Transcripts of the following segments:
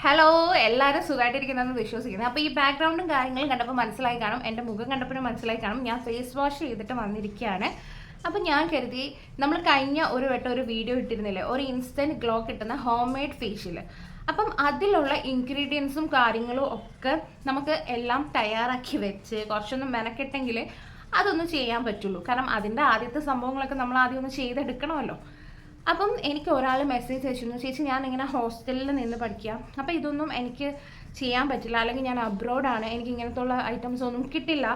Hello, എല്ലാവരും സുഖമായിട്ടിരിക്കുന്നതെന്ന് വിശ്വസിക്കുന്നത്. അപ്പോൾ ഈ ബാക്ക്ഗ്രൗണ്ടും കാര്യങ്ങളും കണ്ടപ്പോൾ മനസ്സിലായി കാണും, എൻ്റെ മുഖം കണ്ടപ്പോഴും മനസ്സിലായി കാണും. ഞാൻ ഫേസ് വാഷ് ചെയ്തിട്ട് വന്നിരിക്കുകയാണ്. അപ്പം ഞാൻ കരുതി നമ്മൾ കഴിഞ്ഞ ഒരു വട്ടം ഒരു വീഡിയോ ഇട്ടിരുന്നില്ലേ, ഒരു ഇൻസ്റ്റൻറ്റ് ഗ്ലോ കിട്ടുന്ന ഹോം മെയ്ഡ് ഫേഷ്യൽ. അപ്പം അതിലുള്ള ഇൻഗ്രീഡിയൻസും കാര്യങ്ങളും ഒക്കെ നമുക്ക് എല്ലാം തയ്യാറാക്കി വെച്ച് കുറച്ചൊന്നും മെനക്കെട്ടെങ്കിൽ അതൊന്നും ചെയ്യാൻ പറ്റുള്ളൂ. കാരണം അതിൻ്റെ ആദ്യത്തെ സംഭവങ്ങളൊക്കെ നമ്മൾ ആദ്യം ഒന്ന് ചെയ്തെടുക്കണമല്ലോ. അപ്പം എനിക്ക് ഒരാൾ മെസ്സേജ് അയച്ചിരുന്നു, ചേച്ചി ഞാനിങ്ങനെ ഹോസ്റ്റലിൽ നിന്ന് പഠിക്കാം, അപ്പോൾ ഇതൊന്നും എനിക്ക് ചെയ്യാൻ പറ്റില്ല, അല്ലെങ്കിൽ ഞാൻ അബ്രോഡാണ്, എനിക്ക് ഇങ്ങനത്തെ ഉള്ള ഐറ്റംസ് ഒന്നും കിട്ടില്ല,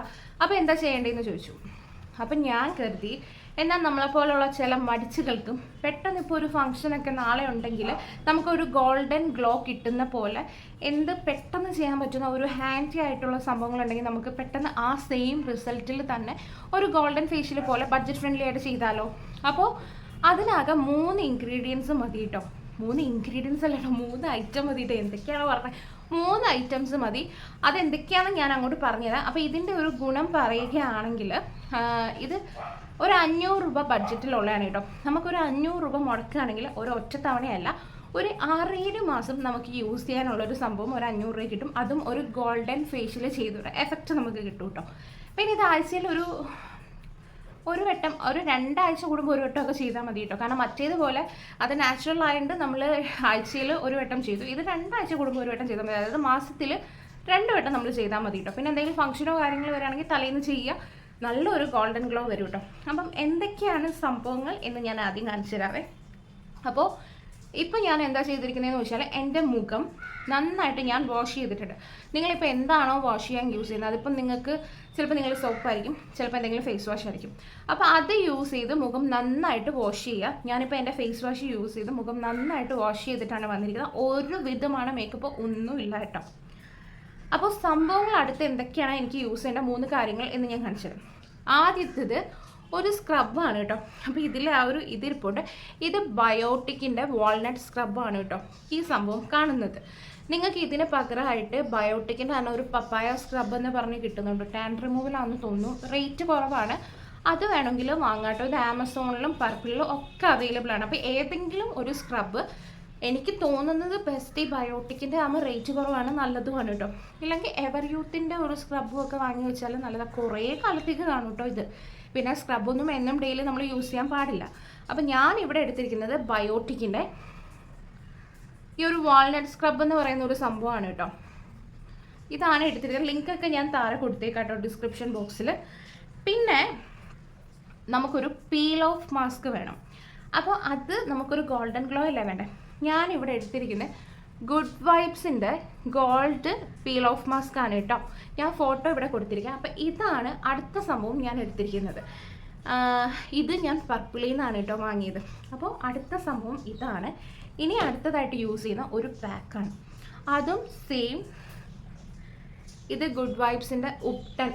അപ്പോൾ എന്താ ചെയ്യേണ്ടതെന്ന് ചോദിച്ചു. അപ്പം ഞാൻ കരുതി എന്നാൽ നമ്മളെപ്പോലുള്ള ചില മടിച്ചുകൾക്കും പെട്ടെന്ന് ഇപ്പോൾ ഒരു ഫംഗ്ഷനൊക്കെ നാളെ ഉണ്ടെങ്കിൽ നമുക്കൊരു ഗോൾഡൻ ഗ്ലോ കിട്ടുന്ന പോലെ എന്ത് പെട്ടെന്ന് ചെയ്യാൻ പറ്റുന്ന ഒരു ഹാൻഡി ആയിട്ടുള്ള സംഭവങ്ങളുണ്ടെങ്കിൽ നമുക്ക് പെട്ടെന്ന് ആ സെയിം റിസൾട്ടിൽ തന്നെ ഒരു ഗോൾഡൻ ഫേഷ്യൽ പോലെ ബഡ്ജറ്റ് ഫ്രണ്ട്ലി ആയിട്ട് ചെയ്താലോ. അപ്പോൾ അതിനാകെ 3 ഇൻഗ്രീഡിയൻസ് മതി കേട്ടോ. 3 ഇൻഗ്രീഡിയൻസ് അല്ലല്ലോ, 3 ഐറ്റം മതി കേട്ടോ. എന്തൊക്കെയാണോ പറഞ്ഞത്, 3 ഐറ്റംസ് മതി. അതെന്തൊക്കെയാണെന്ന് ഞാൻ അങ്ങോട്ട് പറഞ്ഞുതരാം. അപ്പോൾ ഇതിൻ്റെ ഒരു ഗുണം പറയുകയാണെങ്കിൽ ഇത് ഒരു 500 രൂപ ബഡ്ജറ്റിലുള്ളതാണ് കേട്ടോ. നമുക്കൊരു 500 രൂപ മുടക്കുകയാണെങ്കിൽ ഒരു ഒറ്റ തവണയല്ല, ഒരു 6-7 മാസം നമുക്ക് യൂസ് ചെയ്യാനുള്ളൊരു സംഭവം ഒരു 500 രൂപ കിട്ടും. അതും ഒരു ഗോൾഡൻ ഫേഷ്യൽ ചെയ്തൊരു എഫക്റ്റ് നമുക്ക് കിട്ടും കേട്ടോ. പിന്നെ ഇത് ആഴ്ചയിൽ ഒരു വട്ടം, ഒരു 2 ആഴ്ച കൂടുമ്പോൾ ഒരു വട്ടമൊക്കെ ചെയ്താൽ മതി കേട്ടോ. കാരണം മറ്റേതുപോലെ അത് നാച്ചുറൽ ആയതുകൊണ്ട് നമ്മൾ ആഴ്ചയിൽ ഒരു വട്ടം ചെയ്തു. ഇത് 2 ആഴ്ച കൂടുമ്പോൾ ഒരു വട്ടം ചെയ്താൽ മതി. അതായത് മാസത്തിൽ 2 വട്ടം നമ്മൾ ചെയ്താൽ മതി കേട്ടോ. പിന്നെ എന്തെങ്കിലും ഫംഗ്ഷനോ കാര്യങ്ങളോ വരികയാണെങ്കിൽ തലേന്ന് ചെയ്യുക, നല്ലൊരു ഗോൾഡൻ ഗ്ലോ വരും കേട്ടോ. അപ്പം എന്തൊക്കെയാണ് സംഭവങ്ങൾ എന്ന് ഞാൻ ആദ്യം കാണിച്ചു തരാവേ. അപ്പോൾ ഇപ്പം ഞാൻ എന്താ ചെയ്തിരിക്കുന്നതെന്ന് വെച്ചാൽ എൻ്റെ മുഖം നന്നായിട്ട് ഞാൻ വാഷ് ചെയ്തിട്ടുണ്ട്. നിങ്ങളിപ്പോൾ എന്താണോ വാഷ് ചെയ്യാൻ യൂസ് ചെയ്യുന്നത്, അതിപ്പം നിങ്ങൾക്ക് ചിലപ്പോൾ നിങ്ങൾ സോപ്പായിരിക്കും, ചിലപ്പോൾ എന്തെങ്കിലും ഫേസ് വാഷ് ആയിരിക്കും. അപ്പോൾ അത് യൂസ് ചെയ്ത് മുഖം നന്നായിട്ട് വാഷ് ചെയ്യുക. ഞാനിപ്പോൾ എൻ്റെ ഫേസ് വാഷ് യൂസ് ചെയ്ത് മുഖം നന്നായിട്ട് വാഷ് ചെയ്തിട്ടാണ് വന്നിരിക്കുന്നത്. ഒരു വിധമാണ് മേക്കപ്പ് ഒന്നുമില്ല കേട്ടോ. അപ്പോൾ സംഭവങ്ങൾ അടുത്ത് എന്തൊക്കെയാണ് എനിക്ക് യൂസ് ചെയ്യേണ്ട 3 കാര്യങ്ങൾ എന്ന് ഞാൻ കാണിച്ചു തരാം. ആദ്യത്തേത് ഒരു സ്ക്രബാണ് കേട്ടോ. അപ്പോൾ ഇതിൽ ആ ഒരു ഇതിരിപ്പുണ്ട്. ഇത് ബയോട്ടിക്കിൻ്റെ വാൾനട്ട് സ്ക്രബാണ് കേട്ടോ ഈ സംഭവം കാണുന്നത്. നിങ്ങൾക്ക് ഇതിന് പകരമായിട്ട് ബയോട്ടിക്കിൻ്റെ തന്നെ ഒരു പപ്പായ സ്ക്രബ് എന്ന് പറഞ്ഞ് കിട്ടുന്നുണ്ട്. ടാൻ റിമൂവലാണെന്ന് തോന്നുന്നു, റേറ്റ് കുറവാണ്. അത് വേണമെങ്കിൽ വാങ്ങാട്ടോ. ഇത് ആമസോണിലും പർപ്പിളിലും ഒക്കെ അവൈലബിൾ ആണ്. അപ്പോൾ ഏതെങ്കിലും ഒരു സ്ക്രബ് എനിക്ക് തോന്നുന്നത് ബെസ്റ്റ് ഈ ബയോട്ടിക്കിൻ്റെ ആകുമ്പോൾ റേറ്റ് കുറവാണ്, നല്ലതുമാണ് കേട്ടോ. ഇല്ലെങ്കിൽ എവർ യൂത്തിൻ്റെ ഒരു സ്ക്രബും ഒക്കെ വാങ്ങി വെച്ചാൽ നല്ലതാണ്, കുറേ കാലത്തേക്ക് കാണും കേട്ടോ ഇത്. പിന്നെ സ്ക്രബൊന്നും എന്നും ഡെയിലി നമ്മൾ യൂസ് ചെയ്യാൻ പാടില്ല. അപ്പം ഞാൻ ഇവിടെ എടുത്തിരിക്കുന്നത് ബയോട്ടിക്കിൻ്റെ ഈ ഒരു വാൾനട്ട് സ്ക്രബ് എന്ന് പറയുന്ന ഒരു സംഭവമാണ് കേട്ടോ. ഇതാണ് എടുത്തിരിക്കുന്നത്. ലിങ്കൊക്കെ ഞാൻ താഴെ കൊടുത്തേക്കാം കേട്ടോ ഡിസ്ക്രിപ്ഷൻ ബോക്സിൽ. പിന്നെ നമുക്കൊരു പീൽ ഓഫ് മാസ്ക് വേണം. അപ്പോൾ അത് നമുക്കൊരു ഗോൾഡൻ ഗ്ലോ അല്ലേ വേണ്ടേ. ഞാനിവിടെ എടുത്തിരിക്കുന്നത് ഗുഡ് വൈബ്സിൻ്റെ ഗോൾഡ് പീൽ ഓഫ് മാസ്ക് ആണ് കേട്ടോ. ഞാൻ ഫോട്ടോ ഇവിടെ കൊടുത്തിരിക്കാം. അപ്പോൾ ഇതാണ് അടുത്ത സംഭവം ഞാൻ എടുത്തിരിക്കുന്നത്. ഇത് ഞാൻ പർപ്പിളിൽ നിന്നാണ് കേട്ടോ വാങ്ങിയത്. അപ്പോൾ അടുത്ത സംഭവം ഇതാണ്. ഇനി അടുത്തതായിട്ട് യൂസ് ചെയ്യുന്ന ഒരു പാക്കാണ്, അതും സെയിം. ഇത് ഗുഡ് വൈബ്സിൻ്റെ ഉപ്ടൺ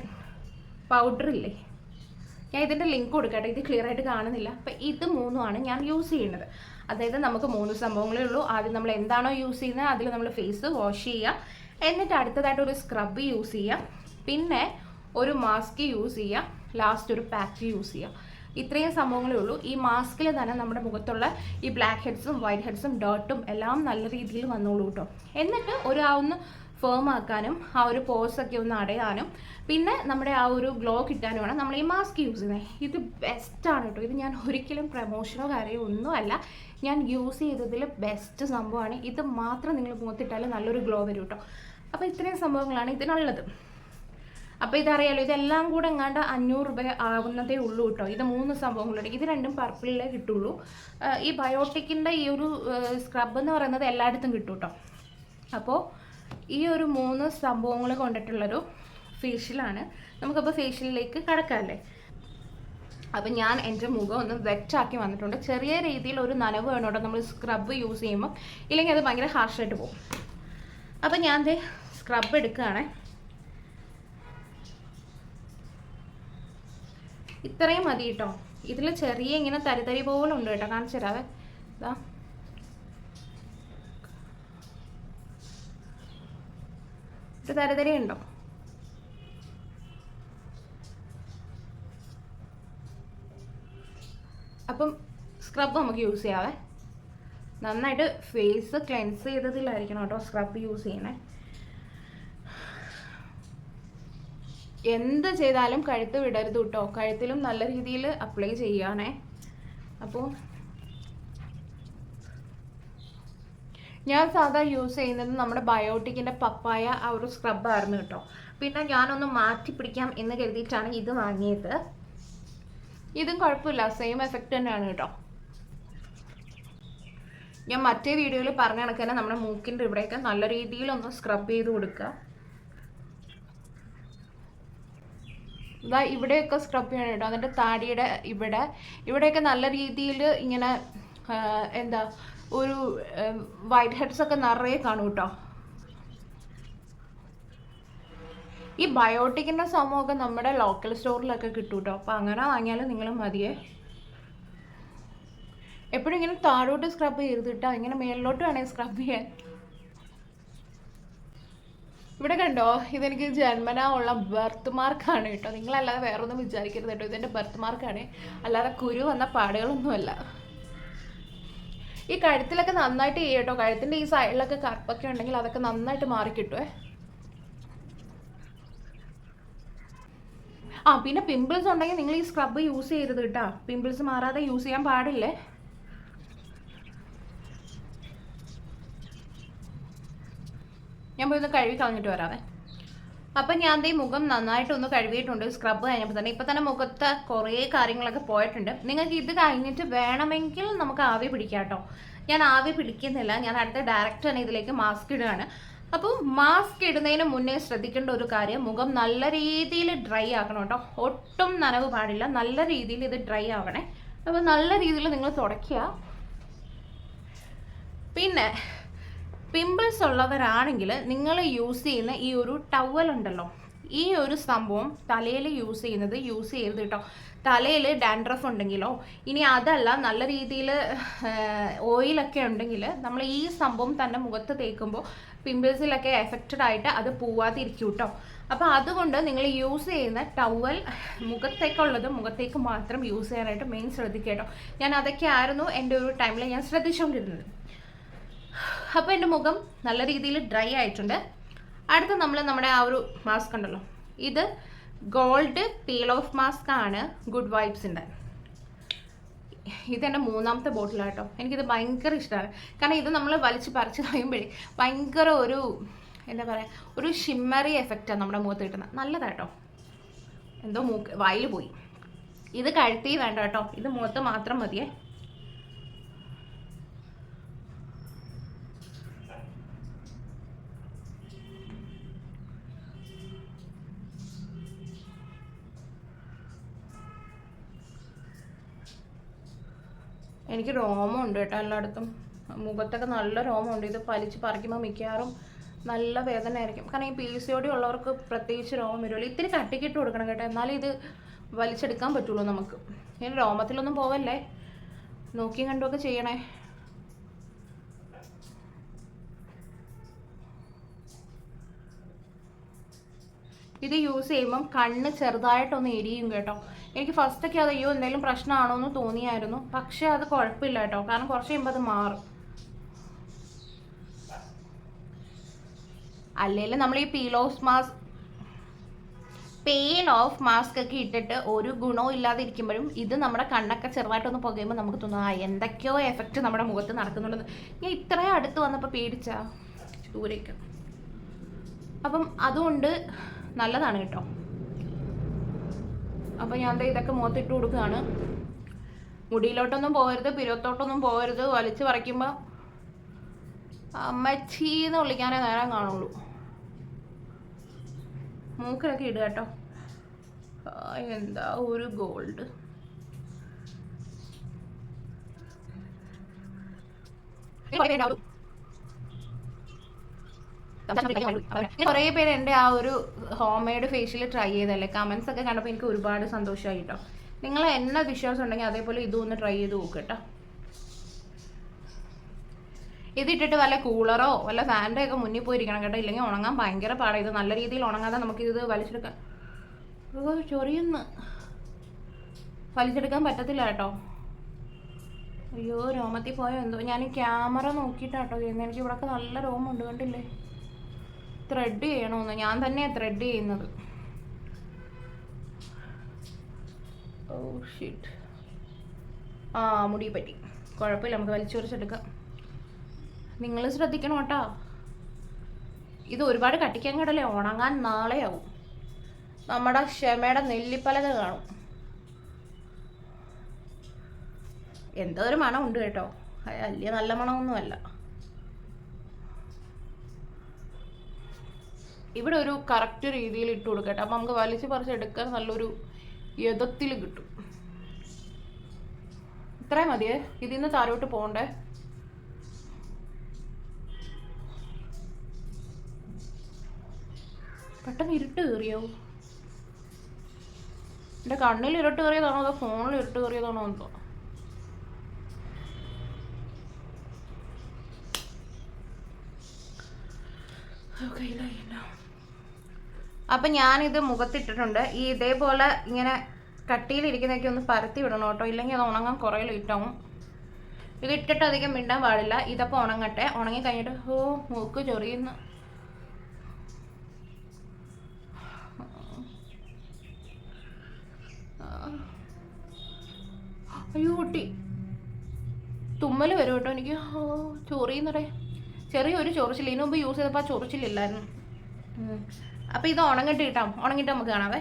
പൗഡർ ഇല്ലേ, ഞാൻ ഇതിൻ്റെ ലിങ്ക് കൊടുക്കട്ടെ, ഇത് ക്ലിയർ ആയിട്ട് കാണുന്നില്ല. അപ്പം ഇത് 3ആണ് ഞാൻ യൂസ് ചെയ്യുന്നത്. അതായത് നമുക്ക് 3 സംഭവങ്ങളേ ഉള്ളൂ. ആദ്യം നമ്മൾ എന്താണോ യൂസ് ചെയ്യുന്നത് അതിൽ നമ്മൾ ഫേസ് വാഷ് ചെയ്യുക, എന്നിട്ട് അടുത്തതായിട്ട് ഒരു സ്ക്രബ് യൂസ് ചെയ്യുക, പിന്നെ ഒരു മാസ്ക് യൂസ് ചെയ്യുക, ലാസ്റ്റ് ഒരു പാക്ക് യൂസ് ചെയ്യുക. ഇത്രയും സംഭവങ്ങളേ ഉള്ളൂ. ഈ മാസ്കിൽ തന്നെ നമ്മുടെ മുഖത്തുള്ള ഈ ബ്ലാക്ക് ഹെഡ്സും വൈറ്റ് ഹെഡ്സും ഡോട്ടും എല്ലാം നല്ല രീതിയിൽ വന്നോളൂ കേട്ടോ. എന്നിട്ട് ഒന്ന് ഫേം ആക്കാനും ആ ഒരു പോസൊക്കെ ഒന്ന് അടയാനും പിന്നെ നമ്മുടെ ആ ഒരു ഗ്ലോ കിട്ടാനുമാണ് നമ്മൾ ഈ മാസ്ക് യൂസ് ചെയ്യുന്നത്. ഇത് ബെസ്റ്റാണ് കേട്ടോ. ഇത് ഞാൻ ഒരിക്കലും പ്രമോഷനോ കാര്യമോ ഒന്നുമല്ല, ഞാൻ യൂസ് ചെയ്തതിൽ ബെസ്റ്റ് സംഭവമാണ്. ഇത് മാത്രം നിങ്ങൾ മുഖത്തിട്ടാലും നല്ലൊരു ഗ്ലോ വരും കേട്ടോ. അപ്പോൾ ഇത്രയും സംഭവങ്ങളാണ് ഇതിനുള്ളത്. അപ്പോൾ ഇതറിയാലോ, ഇതെല്ലാം കൂടെ എങ്ങാണ്ട് 500 രൂപ ആവുന്നതേ ഉള്ളൂ കേട്ടോ. ഇത് 3 സംഭവങ്ങളുണ്ട്. ഇത് രണ്ടും പർപ്പിളിലേ കിട്ടുള്ളൂ. ഈ ബയോട്ടിക്കിൻ്റെ ഈ ഒരു സ്ക്രബ് എന്ന് പറയുന്നത് എല്ലായിടത്തും കിട്ടും കേട്ടോ. അപ്പോൾ ഈ ഒരു 3 സംഭവങ്ങൾ കൊണ്ടിട്ടുള്ളൊരു ഫേഷ്യലാണ്. നമുക്കപ്പോൾ ഫേഷ്യലിലേക്ക് കടക്കാമല്ലേ. അപ്പം ഞാൻ എൻ്റെ മുഖം ഒന്ന് വെറ്റാക്കി വന്നിട്ടുണ്ട്. ചെറിയ രീതിയിൽ ഒരു നനവ് വേണം കേട്ടോ നമ്മൾ സ്ക്രബ് യൂസ് ചെയ്യുമ്പോൾ, ഇല്ലെങ്കിൽ അത് ഭയങ്കര ഹാർഷായിട്ട് പോകും. അപ്പം ഞാൻ സ്ക്രബ് എടുക്കുകയാണ്. ഇത്രയും മതി കേട്ടോ. ഇതിൽ ചെറിയ ഇങ്ങനെ തരി പോലെ ഉണ്ട് കേട്ടോ, കാണിച്ചു തരാവേ. ഇതാ ഇത് തരി ഉണ്ടോ. അപ്പം സ്ക്രബ് നമുക്ക് യൂസ് ചെയ്യാവേ. നന്നായിട്ട് ഫേസ് ക്ലെൻസ് ചെയ്തതിലായിരിക്കണം കേട്ടോ സ്ക്രബ് യൂസ് ചെയ്യണേ. എന്ത് ചെയ്താലും കഴുത്ത് വിടരുത് കേട്ടോ. കഴുത്തിലും നല്ല രീതിയിൽ അപ്ലൈ ചെയ്യാനേ. അപ്പോൾ ഞാൻ സാധാ യൂസ് ചെയ്യുന്നത് നമ്മുടെ ബയോട്ടിക്കിൻ്റെ പപ്പായ ആ ഒരു സ്ക്രബായിരുന്നു കേട്ടോ. പിന്നെ ഞാനൊന്ന് മാറ്റി പിടിക്കാം എന്ന് കരുതിയിട്ടാണ് ഇത് വാങ്ങിയത്. ഇതും കുഴപ്പമില്ല, സെയിം എഫക്റ്റ് തന്നെയാണ് കേട്ടോ. ഞാൻ മറ്റേ വീഡിയോയിൽ പറഞ്ഞ കണക്ക് തന്നെ നമ്മുടെ മൂക്കിൻ്റെ ഇവിടെയൊക്കെ നല്ല രീതിയിലൊന്ന് സ്ക്രബ് ചെയ്ത് കൊടുക്കുക. ഇതാ ഇവിടെയൊക്കെ സ്ക്രബ് ചെയ്യണം കേട്ടോ. എന്നിട്ട് താടിയുടെ ഇവിടെയൊക്കെ നല്ല രീതിയിൽ ഇങ്ങനെ എന്താ ഒരു വൈറ്റ് ഹെഡ്സ് ഒക്കെ നിറയെ കാണും കേട്ടോ. ഈ ബയോട്ടിക്കിൻ്റെ സംഭവമൊക്കെ നമ്മുടെ ലോക്കൽ സ്റ്റോറിലൊക്കെ കിട്ടും കേട്ടോ. അപ്പോൾ അങ്ങനെ വാങ്ങിയാലും നിങ്ങൾ മതിയേ. എപ്പോഴും ഇങ്ങനെ താഴോട്ട് സ്ക്രബ് ചെയ്തിട്ടോ, ഇങ്ങനെ മേളിലോട്ട് വേണേൽ സ്ക്രബ് ചെയ്യാൻ. ഇവിടെ കണ്ടോ, ഇതെനിക്ക് ജന്മനാ ഉള്ള ബർത്ത് മാർക്കാണ് കേട്ടോ. നിങ്ങളല്ലാതെ വേറൊന്നും വിചാരിക്കരുത് കേട്ടോ, ഇതെൻ്റെ ബർത്ത് മാർക്കാണ്, അല്ലാതെ കുരു വന്ന പാടുകളൊന്നുമല്ല. ഈ കഴുത്തിലൊക്കെ നന്നായിട്ട് ചെയ്യട്ടോ. കഴുത്തിൻ്റെ ഈ സൈഡിലൊക്കെ കറുപ്പൊക്കെ ഉണ്ടെങ്കിൽ അതൊക്കെ നന്നായിട്ട് മാറിക്കിട്ടുവേ. പിന്നെ പിമ്പിൾസ് ഉണ്ടെങ്കിൽ നിങ്ങൾ ഈ സ്ക്രബ് യൂസ് ചെയ്യരുത് കേട്ടോ. പിമ്പിൾസ് മാറാതെ യൂസ് ചെയ്യാൻ പാടില്ലേ. ഞാൻ പോയി ഒന്ന് കഴുകി കളഞ്ഞിട്ട് വരാവേ. അപ്പം ഞാൻ ഈ മുഖം നന്നായിട്ടൊന്ന് കഴുകിയിട്ടുണ്ട് സ്ക്രബ് കഴിഞ്ഞപ്പോൾ തന്നെ. ഇപ്പം തന്നെ മുഖത്ത് കുറേ കാര്യങ്ങളൊക്കെ പോയിട്ടുണ്ട്. നിങ്ങൾക്ക് ഇത് കഴിഞ്ഞിട്ട് വേണമെങ്കിൽ നമുക്ക് ആവി പിടിക്കാം കേട്ടോ. ഞാൻ ആവി പിടിക്കുന്നില്ല, ഞാൻ അടുത്ത ഡയറക്റ്റ് തന്നെ ഇതിലേക്ക് മാസ്ക് ഇടുകയാണ്. അപ്പോൾ മാസ്ക് ഇടുന്നതിന് മുന്നേ ശ്രദ്ധിക്കേണ്ട ഒരു കാര്യം, മുഖം നല്ല രീതിയിൽ ഡ്രൈ ആക്കണം കേട്ടോ. ഒട്ടും നനവ് പാടില്ല, നല്ല രീതിയിൽ ഇത് ഡ്രൈ ആവണേ. അപ്പോൾ നല്ല രീതിയിൽ നിങ്ങൾ തുടയ്ക്കുക. പിന്നെ പിമ്പിൾസ് ഉള്ളവരാണെങ്കിൽ നിങ്ങൾ യൂസ് ചെയ്യുന്ന ഈ ഒരു ടവൽ ഉണ്ടല്ലോ, ഈ ഒരു സംഭവം തലയിൽ യൂസ് ചെയ്യരുത് കേട്ടോ. തലയിൽ ഡാൻഡ്രഫ് ഉണ്ടെങ്കിലോ, ഇനി അതല്ല നല്ല രീതിയിൽ ഓയിലൊക്കെ ഉണ്ടെങ്കിൽ നമ്മൾ ഈ സംഭവം തന്നെ മുഖത്ത് തേക്കുമ്പോൾ പിമ്പിൾസിലൊക്കെ എഫക്റ്റഡ് ആയിട്ട് അത് പോവാതിരിക്കും കേട്ടോ. അപ്പോൾ അതുകൊണ്ട് നിങ്ങൾ യൂസ് ചെയ്യുന്ന ടവൽ മുഖത്തേക്ക് മാത്രം യൂസ് ചെയ്യാനായിട്ട് മെയിൻ ശ്രദ്ധിക്കുക കേട്ടോ. ഞാൻ അതൊക്കെ ആയിരുന്നു എൻ്റെ ഒരു ടൈമിൽ ഞാൻ ശ്രദ്ധിച്ചുകൊണ്ടിരുന്നത്. അപ്പോൾ എൻ്റെ മുഖം നല്ല രീതിയിൽ ഡ്രൈ ആയിട്ടുണ്ട്. അടുത്ത നമ്മുടെ ആ ഒരു മാസ്ക് ഉണ്ടല്ലോ, ഇത് ഗോൾഡ് പീൽ ഓഫ് മാസ്ക് ആണ് ഗുഡ് വൈബ്സിൻ്റെ. ഇതെൻ്റെ 3ാമത്തെ ബോട്ടിലാണ് കേട്ടോ. എനിക്കിത് ഭയങ്കര ഇഷ്ടമാണ്. കാരണം ഇത് നമ്മൾ വലിച്ച് പറിച്ച് കഴിയുമ്പോഴേ ഭയങ്കര ഒരു എന്താ പറയുക, ഒരു ഷിമ്മറി എഫക്റ്റാണ് നമ്മുടെ മുഖത്ത് കിട്ടുന്നത്. നല്ലതാട്ടോ. എന്തോ വായിൽ പോയി. ഇത് കഴുത്തി വേണ്ട കേട്ടോ, ഇത് മുഖത്ത് മാത്രം മതിയേ. എനിക്ക് രോമമുണ്ട് കേട്ടോ എല്ലായിടത്തും. മുഖത്തൊക്കെ നല്ല രോമമുണ്ട്. ഇത് വലിച്ച് പറിക്കുമ്പോൾ മിക്കവാറും നല്ല വേദന ആയിരിക്കും. കാരണം ഈ PCOD ഉള്ളവർക്ക് പ്രത്യേകിച്ച് രോമം വരുമല്ലോ. ഇത്തിരി കട്ടിക്കിട്ട് കൊടുക്കണം കേട്ടോ, എന്നാലും ഇത് വലിച്ചെടുക്കാൻ പറ്റുള്ളൂ നമുക്ക്. ഇനി രോമത്തിലൊന്നും പോവല്ലേ, നോക്കിയും കണ്ടുമൊക്കെ ചെയ്യണേ. ഇത് യൂസ് ചെയ്യുമ്പം കണ്ണ് ചെറുതായിട്ടൊന്ന് എരിയും കേട്ടോ. എനിക്ക് ഫസ്റ്റൊക്കെ അത് എന്തെങ്കിലും പ്രശ്നമാണോ എന്ന് തോന്നിയായിരുന്നു. പക്ഷെ അത് കുഴപ്പമില്ല കേട്ടോ, കാരണം കുറച്ച് കഴിയുമ്പോൾ അത് മാറും. അല്ലെങ്കിൽ നമ്മൾ ഈ പീൽ ഓഫ് മാസ്ക് ഒക്കെ ഇട്ടിട്ട് ഒരു ഗുണവും ഇല്ലാതിരിക്കുമ്പോഴും ഇത് നമ്മുടെ കണ്ണൊക്കെ ചെറുതായിട്ടൊന്ന് പുകയുമ്പോൾ നമുക്ക് തോന്നും എന്തൊക്കെയോ എഫക്റ്റ് നമ്മുടെ മുഖത്ത് നടക്കുന്നുണ്ടെന്ന്. ഞാൻ ഇത്രയും അടുത്ത് വന്നപ്പോൾ പേടിച്ചാ ദൂരേക്ക്. അപ്പം അതുകൊണ്ട് നല്ലതാണ് കേട്ടോ. അപ്പോൾ ഞാൻ ഇതൊക്കെ മുഖത്തിട്ട് കൊടുക്കുകയാണ്. മുടിയിലോട്ടൊന്നും പോകരുത്, പിരുവത്തോട്ടൊന്നും പോകരുത്. വലിച്ച് പറിക്കുമ്പോൾ അമ്മച്ചീന്ന് വിളിക്കാനേ നേരം കാണുള്ളൂ. മൂക്കിലൊക്കെ ഇടുക കേട്ടോ. എന്താ ഒരു ഗോൾഡ്. കുറേ പേര് എൻ്റെ ആ ഒരു ഹോം മെയ്ഡ് ഫേഷ്യൽ ട്രൈ ചെയ്തല്ലേ, കമൻസ് ഒക്കെ കണ്ടപ്പോൾ എനിക്ക് ഒരുപാട് സന്തോഷമായി കേട്ടോ. നിങ്ങൾ എന്നെ വിശ്വാസം ഉണ്ടെങ്കിൽ അതേപോലെ ഇതും ഒന്ന് ട്രൈ ചെയ്ത് നോക്കുക കേട്ടോ. ഇതിട്ടിട്ട് വല്ല കൂളറോ വല്ല ഫാൻ്റെ ഒക്കെ മുന്നിൽ പോയിരിക്കണം കേട്ടോ, ഇല്ലെങ്കിൽ ഉണങ്ങാൻ ഭയങ്കര പാടാണ്. ഇത് നല്ല രീതിയിൽ ഉണങ്ങാതെ നമുക്കിത് വലിച്ചെടുക്കാൻ ചൊറിയുന്നു വലിച്ചെടുക്കാൻ പറ്റത്തില്ല കേട്ടോ. അയ്യോ രോമത്തിൽ പോയോ എന്തോ. ഞാൻ ക്യാമറ നോക്കിയിട്ടാട്ടോ ചെയ്യുന്നത്. എനിക്ക് ഇവിടെയൊക്കെ നല്ല രോമുണ്ട് കണ്ടില്ലേ. ത്രെഡ് ചെയ്യണമെന്ന് ഞാൻ തന്നെയാണ് ത്രെഡ് ചെയ്യുന്നത്. Oh shit. ആ മുടി പറ്റി. കുഴപ്പമില്ല, നമുക്ക് വലിച്ചുറിച്ചെടുക്കാം. നിങ്ങൾ ശ്രദ്ധിക്കണം കേട്ടോ. ഇത് ഒരുപാട് കട്ടിക്കാൻ കിടല്ലേ, ഉണങ്ങാൻ നാളെയാവും. നമ്മുടെ ക്ഷമയുടെ നെല്ലിപ്പലക കാണും. എന്തോ ഒരു മണം ഉണ്ട് കേട്ടോ, വലിയ നല്ല മണമൊന്നുമല്ല. ഇവിടെ ഒരു കറക്റ്റ് രീതിയിൽ ഇട്ട് കൊടുക്കട്ടെ, അപ്പം നമുക്ക് വലിച്ച് പറിച്ചെടുക്കാൻ നല്ലൊരു യഥത്തിൽ കിട്ടും. ഇത്രയും മതിയേ, ഇതിൽ നിന്ന് താഴോട്ട് പോകണ്ടേ. പെട്ടെന്ന് ഇരുട്ട് കയറിയോ? എൻ്റെ കണ്ണിൽ ഇരുട്ട് കയറിയതാണോ അതോ ഫോണിൽ ഇരുട്ട് കയറിയതാണോ എന്തോ. അപ്പം ഞാനിത് മുഖത്തിട്ടിട്ടുണ്ട്. ഈ ഇതേപോലെ ഇങ്ങനെ കട്ടിയിലിരിക്കുന്നതൊക്കെ ഒന്ന് പരത്തി വിടണം കേട്ടോ, ഇല്ലെങ്കിൽ അത് ഉണങ്ങാൻ കുറേ ലേറ്റാവും. ഇത് ഇട്ടിട്ട് അധികം മിണ്ടാൻ പാടില്ല. ഇതപ്പോൾ ഉണങ്ങട്ടെ. ഉണങ്ങി കഴിഞ്ഞിട്ട് മൂക്ക് ചൊറിയുന്നു. അയ്യോ കുട്ടി, തുമ്മൽ വരും കേട്ടോ എനിക്ക്. ചൊറിയുന്നടേ. ചെറിയൊരു ചൊറിച്ചില്ല. ഇതിനു മുമ്പ് യൂസ് ചെയ്തപ്പോൾ ആ ചൊറിച്ചില്ലായിരുന്നു. അപ്പം ഇത് ഉണങ്ങിട്ട് കിട്ടാം. ഉണങ്ങിട്ട് നമുക്ക് കാണാവേ.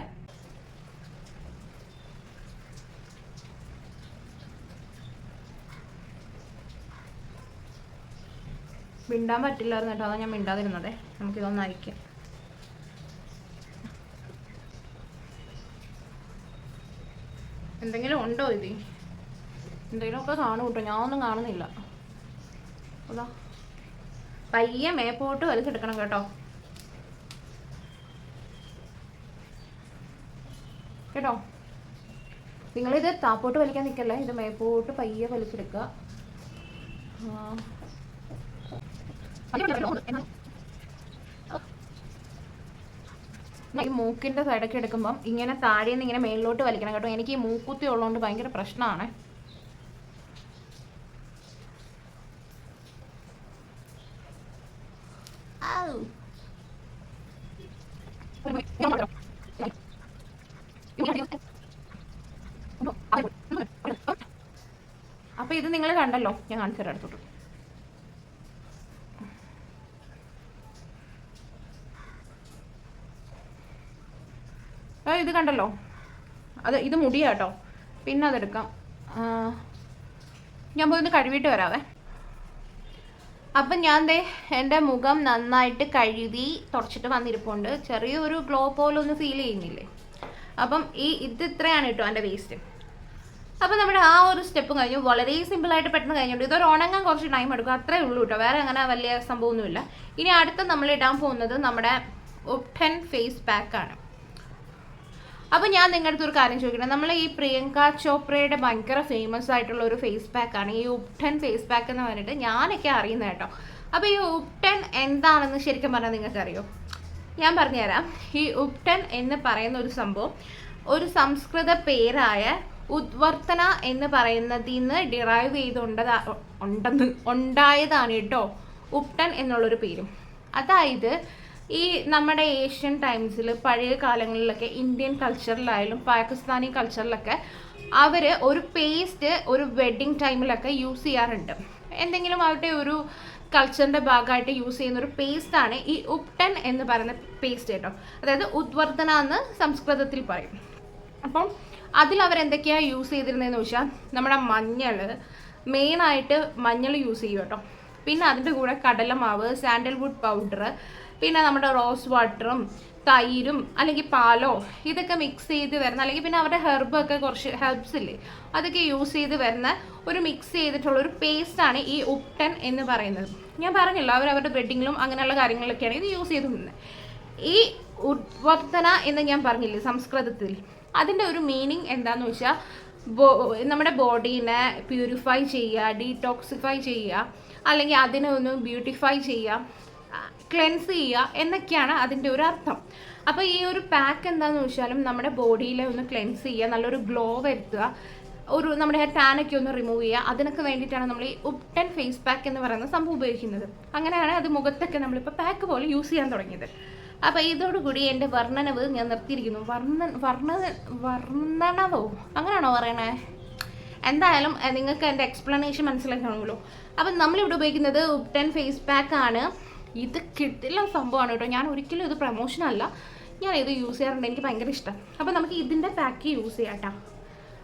മിണ്ടാൻ പറ്റില്ലായിരുന്നു കേട്ടോ, അതാണ് ഞാൻ മിണ്ടാതിരുന്നതേ. നമുക്കിതൊന്ന് അയക്കാം. എന്തെങ്കിലും ഉണ്ടോ ഇത്? എന്തെങ്കിലുമൊക്കെ കാണും കേട്ടോ, ഞാനൊന്നും കാണുന്നില്ല. അതാ പയ്യെ മേപ്പോട്ട് വലിച്ചെടുക്കണം കേട്ടോ. കേട്ടോ, നിങ്ങളിത് താപ്പോട്ട് വലിക്കാൻ നിൽക്കല്ലേ, ഇത് മേപ്പോട്ട് പയ്യെ വലിച്ചെടുക്കുക. ഈ മൂക്കിൻ്റെ സൈഡൊക്കെ എടുക്കുമ്പം ഇങ്ങനെ താഴേന്ന് ഇങ്ങനെ മേളിലോട്ട് വലിക്കണം കേട്ടോ. എനിക്ക് ഈ മൂക്കുത്തി ഉള്ളതുകൊണ്ട് ഭയങ്കര പ്രശ്നമാണ്. അപ്പൊ ഇത് നിങ്ങൾ കണ്ടല്ലോ, ഞാൻ കാണിച്ചു തരാം അടുത്തോട്ട്. ഇത് കണ്ടല്ലോ, ഇത് മുടിയാട്ടോ. പിന്നെ അതെടുക്കാം. ഞാൻ പോയി ഒന്ന് കഴുകിയിട്ട് വരാവേ. അപ്പം ഞാൻ എൻ്റെ മുഖം നന്നായിട്ട് കഴുകി തുടച്ചിട്ട് വന്നിരിപ്പുണ്ട്. ചെറിയൊരു ഗ്ലോ പോലെ ഒന്ന് ഫീൽ ചെയ്യുന്നില്ലേ. അപ്പം ഇത് ഇത്രയാണ് കേട്ടോ എൻ്റെ വേസ്റ്റ്. അപ്പം നമ്മുടെ ആ ഒരു സ്റ്റെപ്പും കഴിഞ്ഞു. വളരെ സിമ്പിളായിട്ട് പെട്ടെന്ന് കഴിഞ്ഞിട്ടുണ്ട്. ഇതൊരു ഉണങ്ങാൻ കുറച്ച് ടൈം എടുക്കും, അത്രേ ഉള്ളൂ കേട്ടോ. വേറെ അങ്ങനെ വലിയ സംഭവമൊന്നുമില്ല. ഇനി അടുത്ത് നമ്മൾ ഇടാൻ പോകുന്നത് നമ്മുടെ ഉപ്ടൻ ഫേസ് പാക്കാണ്. അപ്പോൾ ഞാൻ നിങ്ങളുടെ അടുത്ത് ഒരു കാര്യം ചോദിക്കണം. നമ്മൾ ഈ പ്രിയങ്ക ചോപ്രയുടെ ഭയങ്കര ഫേമസ് ആയിട്ടുള്ള ഒരു ഫേസ് പാക്കാണ് ഈ ഉപ്ടൻ ഫേസ് പാക്ക് എന്ന് പറഞ്ഞിട്ട് ഞാനൊക്കെ അറിയുന്നത് കേട്ടോ. അപ്പോൾ ഈ ഉപ്ടൻ എന്താണെന്ന് ശരിക്കും പറഞ്ഞാൽ നിങ്ങൾക്കറിയോ? ഞാൻ പറഞ്ഞുതരാം. ഈ ഉപ്ടൻ എന്ന് പറയുന്ന ഒരു സംഭവം ഒരു സംസ്കൃത പേരായ ഉദ്വർത്തന എന്ന് പറയുന്നതിൽ നിന്ന് ഡിറൈവ് ഉണ്ടായതാണ് കേട്ടോ ഉപ്ടൻ എന്നുള്ളൊരു പേരും. അതായത് ഈ നമ്മുടെ ഏഷ്യൻ ടൈംസിൽ പഴയ കാലങ്ങളിലൊക്കെ ഇന്ത്യൻ കൾച്ചറിലായാലും പാകിസ്ഥാനി കൾച്ചറിലൊക്കെ അവർ ഒരു പേസ്റ്റ് ഒരു വെഡ്ഡിങ് ടൈമിലൊക്കെ യൂസ് ചെയ്യാറുണ്ട്. എന്തെങ്കിലും അവരുടെ ഒരു കൾച്ചറിൻ്റെ ഭാഗമായിട്ട് യൂസ് ചെയ്യുന്ന ഒരു പേസ്റ്റാണ് ഈ ഉപ്ടൻ എന്ന് പറയുന്ന പേസ്റ്റ് കേട്ടോ. അതായത് ഉദ്വർത്തന എന്ന് സംസ്കൃതത്തിൽ പറയും. അപ്പം അതിൽ അവരെന്തൊക്കെയാണ് യൂസ് ചെയ്തിരുന്നതെന്ന് വെച്ചാൽ നമ്മുടെ മഞ്ഞൾ, മെയിനായിട്ട് മഞ്ഞൾ യൂസ് ചെയ്യും കേട്ടോ. പിന്നെ അതിൻ്റെ കൂടെ കടലമാവ്, സാൻഡൽവുഡ് പൗഡർ, പിന്നെ നമ്മുടെ റോസ് വാട്ടറും തൈരും അല്ലെങ്കിൽ പാലോ ഇതൊക്കെ മിക്സ് ചെയ്ത് വരുന്ന, അല്ലെങ്കിൽ പിന്നെ അവരുടെ ഹെർബൊക്കെ കുറച്ച് ഹെർബ്സ് ഇല്ലേ അതൊക്കെ യൂസ് ചെയ്ത് വരുന്ന ഒരു മിക്സ് ചെയ്തിട്ടുള്ള ഒരു പേസ്റ്റാണ് ഈ ഉപ്ടൻ എന്ന് പറയുന്നത്. ഞാൻ പറഞ്ഞല്ലോ അവരവരുടെ വെഡ്ഡിങ്ങിലും അങ്ങനെയുള്ള കാര്യങ്ങളിലൊക്കെയാണ് ഇത് യൂസ് ചെയ്തുകൊണ്ടിരുന്നത്. ഈ ഉദ്വർത്തന എന്ന് ഞാൻ പറഞ്ഞില്ലേ സംസ്കൃതത്തിൽ, അതിൻ്റെ ഒരു മീനിങ് എന്താണെന്ന് വെച്ചാൽ നമ്മുടെ ബോഡീനെ പ്യൂരിഫൈ ചെയ്യുക, ഡീടോക്സിഫൈ ചെയ്യുക, അല്ലെങ്കിൽ അതിനെ ഒന്ന് ബ്യൂട്ടിഫൈ ചെയ്യുക, ക്ലെൻസ് ചെയ്യുക എന്നൊക്കെയാണ് അതിൻ്റെ ഒരു അർത്ഥം. അപ്പോൾ ഈ ഒരു പാക്ക് എന്താണെന്ന് വെച്ചാലും നമ്മുടെ ബോഡിയിലെ ഒന്ന് ക്ലെൻസ് ചെയ്യുക, നല്ലൊരു ഗ്ലോ വരുത്തുക, ഒരു നമ്മുടെ ടാനൊക്കെ ഒന്ന് റിമൂവ് ചെയ്യുക. അതിനൊക്കെ വേണ്ടിയിട്ടാണ് നമ്മൾ ഈ ഉപ്ടൻ ഫേസ് പാക്ക് എന്ന് പറയുന്ന സംഭവം ഉപയോഗിക്കുന്നത്. അങ്ങനെയാണ് അത് മുഖത്തൊക്കെ നമ്മളിപ്പോൾ പാക്ക് പോലെ യൂസ് ചെയ്യാൻ തുടങ്ങിയത്. അപ്പോൾ ഇതോടുകൂടി എൻ്റെ വർണ്ണനവ് ഞാൻ നിർത്തിയിരിക്കുന്നു. വർണ്ണനവോ അങ്ങനെയാണോ പറയണേ? എന്തായാലും നിങ്ങൾക്ക് എൻ്റെ എക്സ്പ്ലനേഷൻ മനസ്സിലാക്കണമല്ലോ. അപ്പം നമ്മളിവിടെ ഉപയോഗിക്കുന്നത് ഉപ്ടൻ ഫേസ് പാക്ക് ആണ്. ഇത് കിട്ടില്ല സംഭവമാണ് കേട്ടോ. ഞാൻ ഒരിക്കലും ഇത് പ്രൊമോഷനല്ല, ഞാൻ ഇത് യൂസ് ചെയ്യാറുണ്ട്, എനിക്ക് ഭയങ്കര ഇഷ്ടം. അപ്പം നമുക്ക് ഇതിൻ്റെ പാക്ക് യൂസ് ചെയ്യാം കേട്ടോ.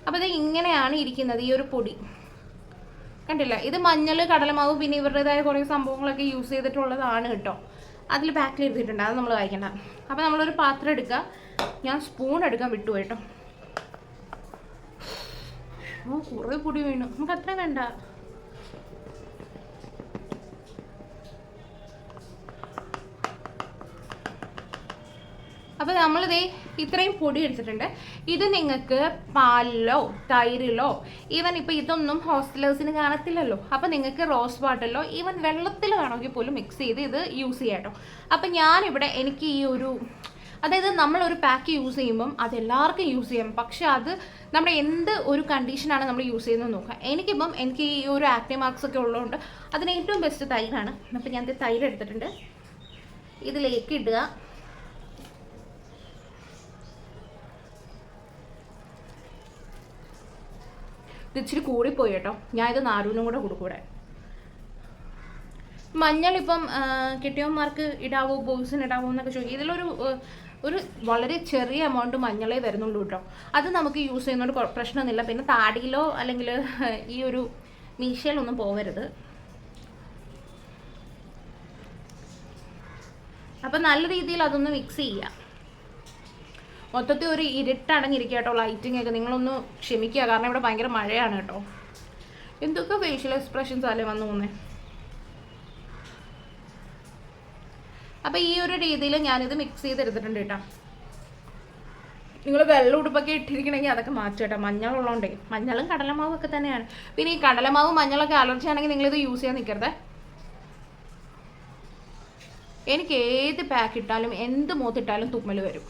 അപ്പോൾ ഇത് ഇങ്ങനെയാണ് ഇരിക്കുന്നത്, ഈ ഒരു പൊടി കണ്ടില്ല. ഇത് മഞ്ഞൾ, കടലമാവ്, പിന്നെ ഇവരുടേതായ കുറേ സംഭവങ്ങളൊക്കെ യൂസ് ചെയ്തിട്ടുള്ളതാണ് കേട്ടോ. അതിൽ പാക്കിൽ എടുത്തിട്ടുണ്ട്, അത് നമ്മൾ വായിക്കണ്ട. അപ്പോൾ നമ്മളൊരു പാത്രം എടുക്കുക. ഞാൻ സ്പൂൺ എടുക്കാൻ വിട്ടുപോയി കേട്ടോ. കുറേ പൊടി വീണു, നമുക്ക് അത്ര വേണ്ട. അപ്പോൾ നമ്മളിതേ ഇത്രയും പൊടി എടുത്തിട്ടുണ്ട്. ഇത് നിങ്ങൾക്ക് പാലിലോ തൈരിലോ, ഈവൻ ഇപ്പോൾ ഇതൊന്നും ഹോസ്റ്റലേഴ്സിന് കാണത്തില്ലല്ലോ, അപ്പോൾ നിങ്ങൾക്ക് റോസ് വാട്ടറിലോ ഈവൻ വെള്ളത്തിൽ വേണമെങ്കിൽ പോലും മിക്സ് ചെയ്ത് ഇത് യൂസ് ചെയ്യാം കേട്ടോ. അപ്പം ഞാനിവിടെ എനിക്ക് ഈ ഒരു, അതായത് നമ്മളൊരു പാക്ക് യൂസ് ചെയ്യുമ്പം അത് എല്ലാവർക്കും യൂസ് ചെയ്യാം, പക്ഷെ അത് നമ്മുടെ എന്ത് ഒരു കണ്ടീഷനാണ് നമ്മൾ യൂസ് ചെയ്യുന്നത് നോക്കുക. എനിക്ക് ഈ ഒരു ആക്നെ മാർക്സ് ഒക്കെ ഉള്ളതുകൊണ്ട് അതിന് ഏറ്റവും ബെസ്റ്റ് തൈരാണ്. അപ്പം ഞാൻ തൈര് എടുത്തിട്ടുണ്ട്, ഇതിലേക്ക് ഇടുക. ഇത് ഇച്ചിരി കൂടിപ്പോയി കേട്ടോ, ഞാൻ ഇത് നാരൂനും കൂടെ കൊടുക്കൂടെ. മഞ്ഞളിപ്പം കെട്ടിയവന്മാർക്ക് ഇടാവോ, ബോയ്സിന് ഇടാവോ എന്നൊക്കെ ചോദിക്കും. ഇതിലൊരു വളരെ ചെറിയ എമൗണ്ട് മഞ്ഞളേ വരുന്നുള്ളൂ കേട്ടോ. അത് നമുക്ക് യൂസ് ചെയ്യുന്നതുകൊണ്ട് പ്രശ്നമൊന്നുമില്ല. പിന്നെ താടിയിലോ അല്ലെങ്കിൽ ഈ ഒരു മീശയിലൊന്നും പോകരുത്. അപ്പം നല്ല രീതിയിൽ അതൊന്ന് മിക്സ് ചെയ്യാം. മൊത്തത്തിൽ ഒരു ഇരുട്ടടങ്ങിയിരിക്കുക കേട്ടോ, ലൈറ്റിംഗ് ഒക്കെ. നിങ്ങളൊന്ന് ക്ഷമിക്കുക, കാരണം ഇവിടെ ഭയങ്കര മഴയാണ് കേട്ടോ. എന്തൊക്കെ ഫേഷ്യൽ എക്സ്പ്രഷൻസ് അല്ലേ വന്നു പോകുന്നത്. അപ്പം ഈ ഒരു രീതിയിൽ ഞാനിത് മിക്സ് ചെയ്തെടുത്തിട്ടുണ്ട് കേട്ടോ. നിങ്ങൾ വെള്ള ഉടുപ്പൊക്കെ ഇട്ടിരിക്കണമെങ്കിൽ അതൊക്കെ മാറ്റും കേട്ടോ, മഞ്ഞളുള്ളതുകൊണ്ടേ. മഞ്ഞളും കടലമാവും ഒക്കെ തന്നെയാണ്. പിന്നെ ഈ കടലമാവും മഞ്ഞളൊക്കെ അലർജി ആണെങ്കിൽ നിങ്ങളിത് യൂസ് ചെയ്യാൻ നിൽക്കരുത്. എനിക്ക് ഏത് പാക്ക് ഇട്ടാലും എന്ത് മുഖത്തിട്ടാലും തുമ്മൽ വരും.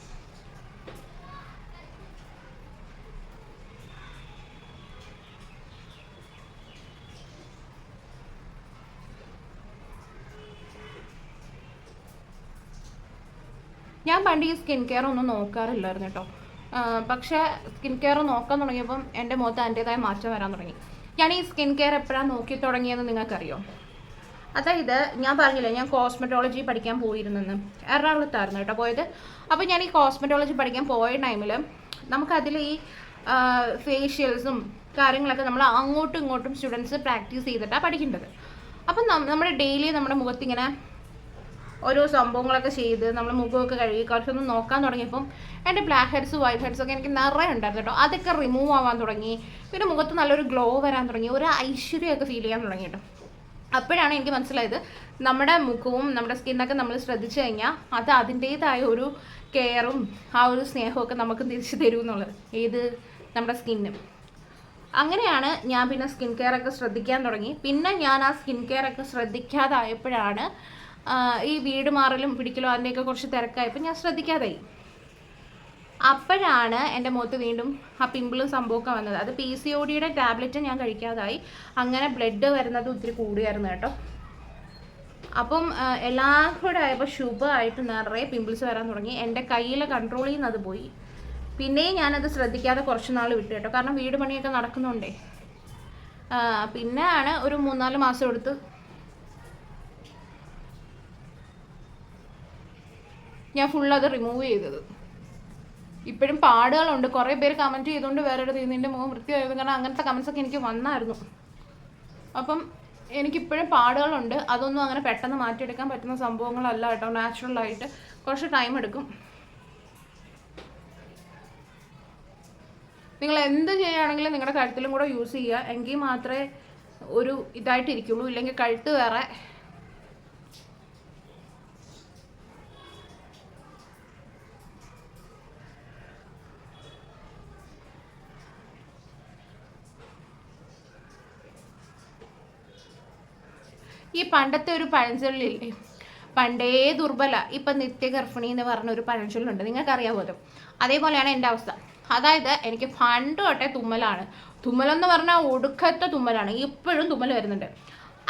ഞാൻ പണ്ട് ഈ സ്കിൻ കെയർ ഒന്നും നോക്കാറില്ലായിരുന്നു കേട്ടോ. പക്ഷേ സ്കിൻ കെയർ നോക്കാൻ തുടങ്ങിയപ്പം എൻ്റെ മുഖത്ത് അതിൻ്റെതായ മാറ്റം വരാൻ തുടങ്ങി. ഞാൻ ഈ സ്കിൻ കെയർ എപ്പോഴാണ് നോക്കി തുടങ്ങിയെന്ന് നിങ്ങൾക്കറിയോ? അതായത് ഞാൻ പറഞ്ഞില്ലേ, ഞാൻ കോസ്മെറ്റോളജി പഠിക്കാൻ പോയിരുന്നെന്ന്. എറണാകുളത്തായിരുന്നു കേട്ടോ പോയത്. അപ്പോൾ ഞാൻ ഈ കോസ്മെറ്റോളജി പഠിക്കാൻ പോയ ടൈമിൽ നമുക്കതിൽ ഈ ഫേഷ്യൽസും കാര്യങ്ങളൊക്കെ നമ്മൾ അങ്ങോട്ടും ഇങ്ങോട്ടും സ്റ്റുഡൻസ് പ്രാക്ടീസ് ചെയ്തിട്ടാണ് പഠിക്കേണ്ടത്. അപ്പം നമ്മുടെ ഡെയിലി നമ്മുടെ മുഖത്തിങ്ങനെ ഓരോ സംഭവങ്ങളൊക്കെ ചെയ്ത് നമ്മൾ മുഖമൊക്കെ കഴുകി കുറച്ചൊന്ന് നോക്കാൻ തുടങ്ങിയപ്പം എൻ്റെ ബ്ലാക്ക് ഹെഡ്സ് വൈറ്റ് ഹെഡ്സ് ഒക്കെ എനിക്ക് നിറയെ ഉണ്ടായിരുന്നു കേട്ടോ. അതൊക്കെ റിമൂവ് ആവാൻ തുടങ്ങി. പിന്നെ മുഖത്ത് നല്ലൊരു ഗ്ലോ വരാൻ തുടങ്ങി, ഒരു ഐശ്വര്യമൊക്കെ ഫീൽ ചെയ്യാൻ തുടങ്ങി കേട്ടോ. അപ്പോഴാണ് എനിക്ക് മനസ്സിലായത് നമ്മുടെ മുഖവും നമ്മുടെ സ്കിന്നൊക്കെ നമ്മൾ ശ്രദ്ധിച്ചു കഴിഞ്ഞാൽ അത് അതിൻ്റേതായ ഒരു കെയറും ആ ഒരു സ്നേഹമൊക്കെ നമുക്ക് തിരിച്ചു തരുമെന്നുള്ളത്. ഏത് നമ്മുടെ സ്കിന്നും. അങ്ങനെയാണ് ഞാൻ പിന്നെ സ്കിൻ കെയർ ഒക്കെ ശ്രദ്ധിക്കാൻ തുടങ്ങി. പിന്നെ ഞാൻ ആ സ്കിൻ കെയർ ഒക്കെ ശ്രദ്ധിക്കാതായപ്പോഴാണ് ഈ വീട് മാറലും പിടിക്കലും അതിൻ്റെയൊക്കെ കുറച്ച് തിരക്കായപ്പോൾ ഞാൻ ശ്രദ്ധിക്കാതായി. അപ്പോഴാണ് എൻ്റെ മുഖത്ത് വീണ്ടും ആ പിമ്പിളും സംഭവമൊക്കെ വന്നത്. അത് PCODയുടെ ടാബ്ലറ്റ് ഞാൻ കഴിക്കാതായി. അങ്ങനെ ബ്ലഡ് വരുന്നത് ഒത്തിരി കൂടിയായിരുന്നു കേട്ടോ. അപ്പം എല്ലാം കൂടെ ആയപ്പോൾ ശുഭമായിട്ട് നിറയെ പിമ്പിൾസ് വരാൻ തുടങ്ങി. എൻ്റെ കയ്യിൽ കൺട്രോൾ ചെയ്യുന്നത് പോയി. പിന്നെയും ഞാനത് ശ്രദ്ധിക്കാതെ കുറച്ച് നാൾ വിട്ടു കേട്ടോ, കാരണം വീട് പണിയൊക്കെ നടക്കുന്നുണ്ടേ. പിന്നെയാണ് ഒരു 3-4 മാസം എടുത്ത് ഞാൻ ഫുള്ളത് റിമൂവ് ചെയ്തത്. ഇപ്പോഴും പാടുകളുണ്ട്. കുറേ പേര് കമൻറ്റ് ചെയ്തുകൊണ്ട് വേറെ നിൻ്റെ മുഖം വൃത്തിയായത്, കാരണം അങ്ങനത്തെ കമൻസൊക്കെ എനിക്ക് വന്നായിരുന്നു. അപ്പം എനിക്കിപ്പോഴും പാടുകളുണ്ട്. അതൊന്നും അങ്ങനെ പെട്ടെന്ന് മാറ്റിയെടുക്കാൻ പറ്റുന്ന സംഭവങ്ങളല്ല കേട്ടോ. നാച്ചുറലായിട്ട് കുറച്ച് ടൈം എടുക്കും. നിങ്ങൾ എന്ത് ചെയ്യുകയാണെങ്കിലും നിങ്ങളുടെ കഴുത്തിലും കൂടെ യൂസ് ചെയ്യുക, എങ്കിൽ മാത്രമേ ഒരു ഇതായിട്ടിരിക്കുള്ളൂ. ഇല്ലെങ്കിൽ കഴുത്ത് വേറെ. ഈ പണ്ടത്തെ ഒരു പഴഞ്ചൊല്ലില്ലേ, പണ്ടേ ദുർബല ഇപ്പം നിത്യഗർഭിണി എന്ന് പറഞ്ഞൊരു പഴഞ്ചൊല്ലുണ്ട്, നിങ്ങൾക്കറിയാമോ? അതേപോലെയാണ് എൻ്റെ അവസ്ഥ. അതായത് എനിക്ക് പണ്ട് തൊട്ടേ തുമ്മലാണ്. തുമ്മലെന്ന് പറഞ്ഞാൽ ഒടുക്കത്തെ തുമ്മലാണ്, ഇപ്പോഴും തുമ്മൽ വരുന്നുണ്ട്.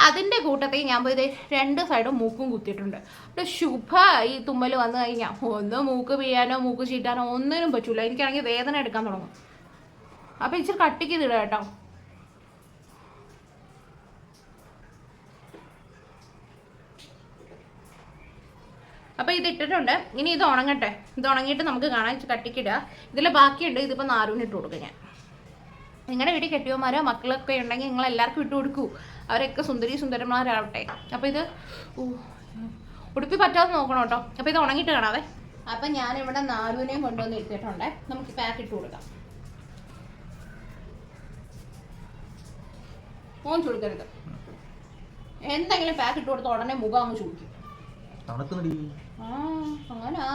അതിൻ്റെ കൂട്ടത്തിൽ ഞാൻ പോയി 2 സൈഡും മൂക്കും കുത്തിയിട്ടുണ്ട്. ഒരു ശുഭ ഈ തുമ്മൽ വന്നു കഴിഞ്ഞാൽ ഒന്ന് മൂക്ക് പിഴിയാനോ മൂക്ക് ചീറ്റാനോ ഒന്നിനും പറ്റൂല. എനിക്കാണെങ്കിൽ വേദന എടുക്കാൻ തുടങ്ങും. അപ്പം ഇച്ചിരി കട്ടിക്ക് ഇതിടുക കേട്ടോ. അപ്പോൾ ഇത് ഇട്ടിട്ടുണ്ട്. ഇനി ഇത് ഉണങ്ങട്ടെ. ഇത് ഉണങ്ങിയിട്ട് നമുക്ക് കാണാൻ കട്ടിക്കിടുക. ഇതിൽ ബാക്കിയുണ്ട്. ഇതിപ്പോൾ നാരൂന് ഇട്ട് കൊടുക്കുക ഞാൻ. നിങ്ങളുടെ വീട്ടിൽ കെട്ടിയവന്മാരോ മക്കളൊക്കെ ഉണ്ടെങ്കിൽ നിങ്ങൾ എല്ലാവർക്കും ഇട്ട് കൊടുക്കൂ. അവരൊക്കെ സുന്ദരി സുന്ദരന്മാരാവട്ടെ. അപ്പോൾ ഇത് ഉടുപ്പി പറ്റാതെ നോക്കണം കേട്ടോ. അപ്പോൾ ഇത് ഉണങ്ങിയിട്ട് കാണാവേ. അപ്പം ഞാനിവിടെ നാരൂനെയും കൊണ്ടുവന്ന് എടുത്തിട്ടുണ്ട്. നമുക്ക് പാക്ക് ഇട്ട് കൊടുക്കാം. മോൻ ചുളിക്കരുത്. എന്തെങ്കിലും പാക്ക് ഇട്ട് കൊടുത്ത ഉടനെ മുഖം ചുളിക്കും. അങ്ങനാ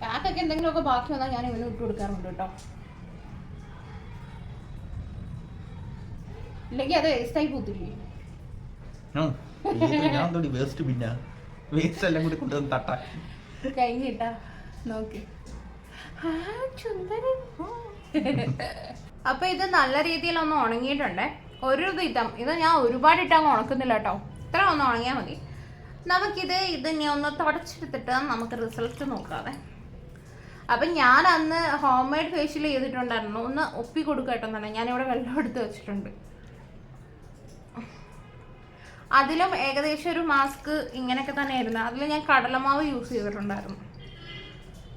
പാക്കൊക്കെ എന്തെങ്കിലുമൊക്കെ ബാക്കി വന്നാൽ ഞാൻ ഇവന് ഇട്ട് കൊടുക്കാറുണ്ട് കേട്ടോ. ഇല്ലെങ്കിൽ അത് വേസ്റ്റായി പോത്തില്ലേ. കഴിഞ്ഞിട്ടാ നോക്ക്. അപ്പൊ ഇത് നല്ല രീതിയിലൊന്ന് ഉണങ്ങിയിട്ടുണ്ട്. ഒരു വിധം ഇത് ഞാൻ ഒരുപാട് ഇട്ടങ്ങ് ഉണക്കുന്നില്ല കേട്ടോ. ഇത്ര ഒന്ന് ഉണങ്ങിയാൽ മതി. നമുക്കിത് ഇനി ഒന്ന് തുടച്ചെടുത്തിട്ട് നമുക്ക് റിസൾട്ട് നോക്കാതെ. അപ്പം ഞാൻ അന്ന് ഹോം മെയ്ഡ് ഫേഷ്യൽ ചെയ്തിട്ടുണ്ടായിരുന്നു. ഒന്ന് ഒപ്പി കൊടുക്കട്ടെന്നാണ്. ഞാനിവിടെ വെള്ളം എടുത്ത് വെച്ചിട്ടുണ്ട്. അതിലും ഏകദേശം ഒരു മാസ്ക് ഇങ്ങനെയൊക്കെ തന്നെ ആയിരുന്നു. അതിൽ ഞാൻ കടലമാവ് യൂസ് ചെയ്തിട്ടുണ്ടായിരുന്നു.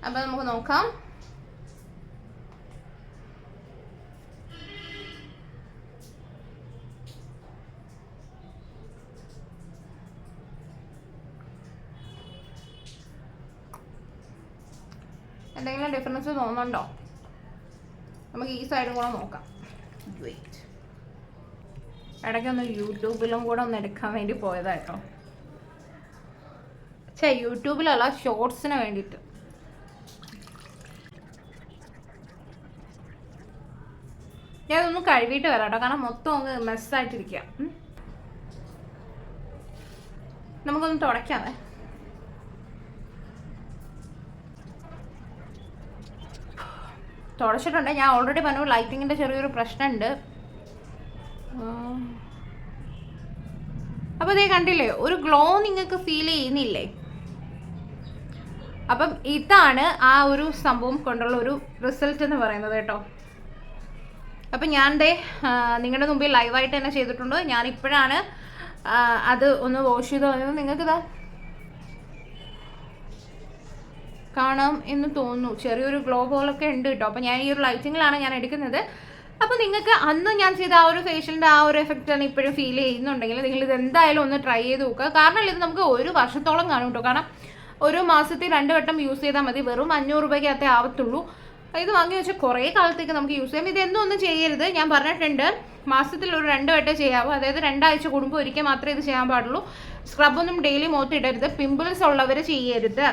അപ്പം നമുക്ക് നോക്കാം. എന്തെങ്കിലും ഡിഫറൻസ് തോന്നുന്നുണ്ടോ? നമുക്ക് ഈ സൈഡും കൂടെ നോക്കാം. വെയിറ്റ്, ഇടയ്ക്കൊന്ന് യൂട്യൂബിലും കൂടെ ഒന്ന് എടുക്കാൻ വേണ്ടി പോയതാട്ടോ. യൂട്യൂബിലല്ല, ഷോർട്സിന് വേണ്ടിയിട്ട്. ഞാനതൊന്ന് കഴുകിയിട്ട് വരാം കേട്ടോ. കാരണം മൊത്തം ഒന്ന് മെസ്സായിട്ടിരിക്കുക. നമുക്കൊന്ന് തുടയ്ക്കാമേ. തുടച്ചിട്ടുണ്ട്. ഞാൻ ഓൾറെഡി പറഞ്ഞു ലൈറ്റിങ്ങിൻ്റെ ചെറിയൊരു പ്രശ്നമുണ്ട്. അപ്പോൾ ഇതേ കണ്ടില്ലേ, ഒരു ഗ്ലോ നിങ്ങൾക്ക് ഫീൽ ചെയ്യുന്നില്ലേ? അപ്പം ഇതാണ് ആ ഒരു സംഭവം കൊണ്ടുള്ള ഒരു റിസൾട്ട് എന്ന് പറയുന്നത് കേട്ടോ. അപ്പം ഞാൻ നിങ്ങളുടെ മുമ്പിൽ ലൈവായിട്ട് തന്നെ ചെയ്തിട്ടുണ്ട്. ഞാനിപ്പോഴാണ് അത് ഒന്ന് വാഷ് ചെയ്ത് കളഞ്ഞത്. നിങ്ങൾക്കിതാ കാണാം എന്ന് തോന്നുന്നു. ചെറിയൊരു ഗ്ലോ പോലൊക്കെ ഉണ്ട് കേട്ടോ. അപ്പോൾ ഞാൻ ഈ ഒരു ലൈറ്റിങ്ങിലാണ് ഞാൻ എടുക്കുന്നത്. അപ്പോൾ നിങ്ങൾക്ക് അന്ന് ഞാൻ ചെയ്ത ആ ഒരു ഫേഷ്യലിൻ്റെ ആ ഒരു എഫക്റ്റാണ് ഇപ്പോഴും ഫീൽ ചെയ്യുന്നുണ്ടെങ്കിൽ നിങ്ങൾ ഇത് എന്തായാലും ഒന്ന് ട്രൈ ചെയ്ത് നോക്കുക. കാരണം ഇത് നമുക്ക് 1 വർഷത്തോളം കാണും കേട്ടോ. കാരണം ഒരു മാസത്തിൽ 2 വട്ടം യൂസ് ചെയ്താൽ മതി. വെറും 500 രൂപയ്ക്കകത്തേ ആവത്തുള്ളൂ. ഇത് വാങ്ങി വെച്ചാൽ കുറേ കാലത്തേക്ക് നമുക്ക് യൂസ് ചെയ്യാം. ഇതെന്നും ഒന്നും ചെയ്യരുത്. ഞാൻ പറഞ്ഞിട്ടുണ്ട് മാസത്തിൽ ഒരു 2 വട്ടം ചെയ്യാവൂ. അതായത് 2 ആഴ്ച കൂടുമ്പോൾ ഒരിക്കൽ മാത്രമേ ഇത് ചെയ്യാൻ പാടുള്ളൂ. സ്ക്രബൊന്നും ഡെയിലി മുഖത്തിടരുത്. പിമ്പിൾസ് ഉള്ളവർ ചെയ്യരുത്.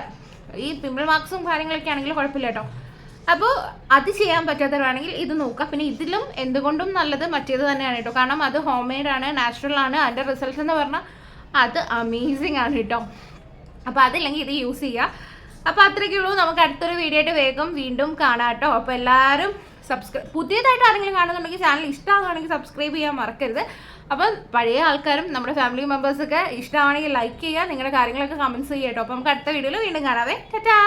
ഈ പിമ്പിൾ മാർക്സും കാര്യങ്ങളൊക്കെ ആണെങ്കിൽ കുഴപ്പമില്ല കേട്ടോ. അപ്പോൾ അത് ചെയ്യാൻ പറ്റാത്തവരാണെങ്കിൽ ഇത് നോക്കുക. പിന്നെ ഇതിലും എന്തുകൊണ്ടും നല്ലത് മറ്റേത് തന്നെയാണ് കേട്ടോ. കാരണം അത് ഹോം മെയ്ഡ് ആണ്, നാച്ചുറൽ ആണ്. അതിൻ്റെ റിസൾട്ട് എന്ന് പറഞ്ഞാൽ അത് അമേസിങ് ആണ് കേട്ടോ. അപ്പോൾ അതില്ലെങ്കിൽ ഇത് യൂസ് ചെയ്യുക. അപ്പോൾ അത്രയ്ക്കുള്ളൂ. നമുക്ക് അടുത്തൊരു വീഡിയോ ആയിട്ട് വേഗം വീണ്ടും കാണാം കേട്ടോ. അപ്പോൾ എല്ലാവരും പുതിയതായിട്ട് ആരെങ്കിലും കാണുന്നുണ്ടെങ്കിൽ ചാനൽ ഇഷ്ടമാകുകയാണെങ്കിൽ സബ്സ്ക്രൈബ് ചെയ്യാൻ മറക്കരുത്. അപ്പം പഴയ ആൾക്കാരും നമ്മുടെ ഫാമിലി മെമ്പേഴ്സൊക്കെ ഇഷ്ടമാണെങ്കിൽ ലൈക്ക് ചെയ്യുക. നിങ്ങളുടെ കാര്യങ്ങളൊക്കെ കമൻറ്റ്സ് ചെയ്യുക കേട്ടോ. അപ്പോൾ നമുക്ക് അടുത്ത വീഡിയോയിൽ വീണ്ടും കാണാവേ. ടാറ്റാ.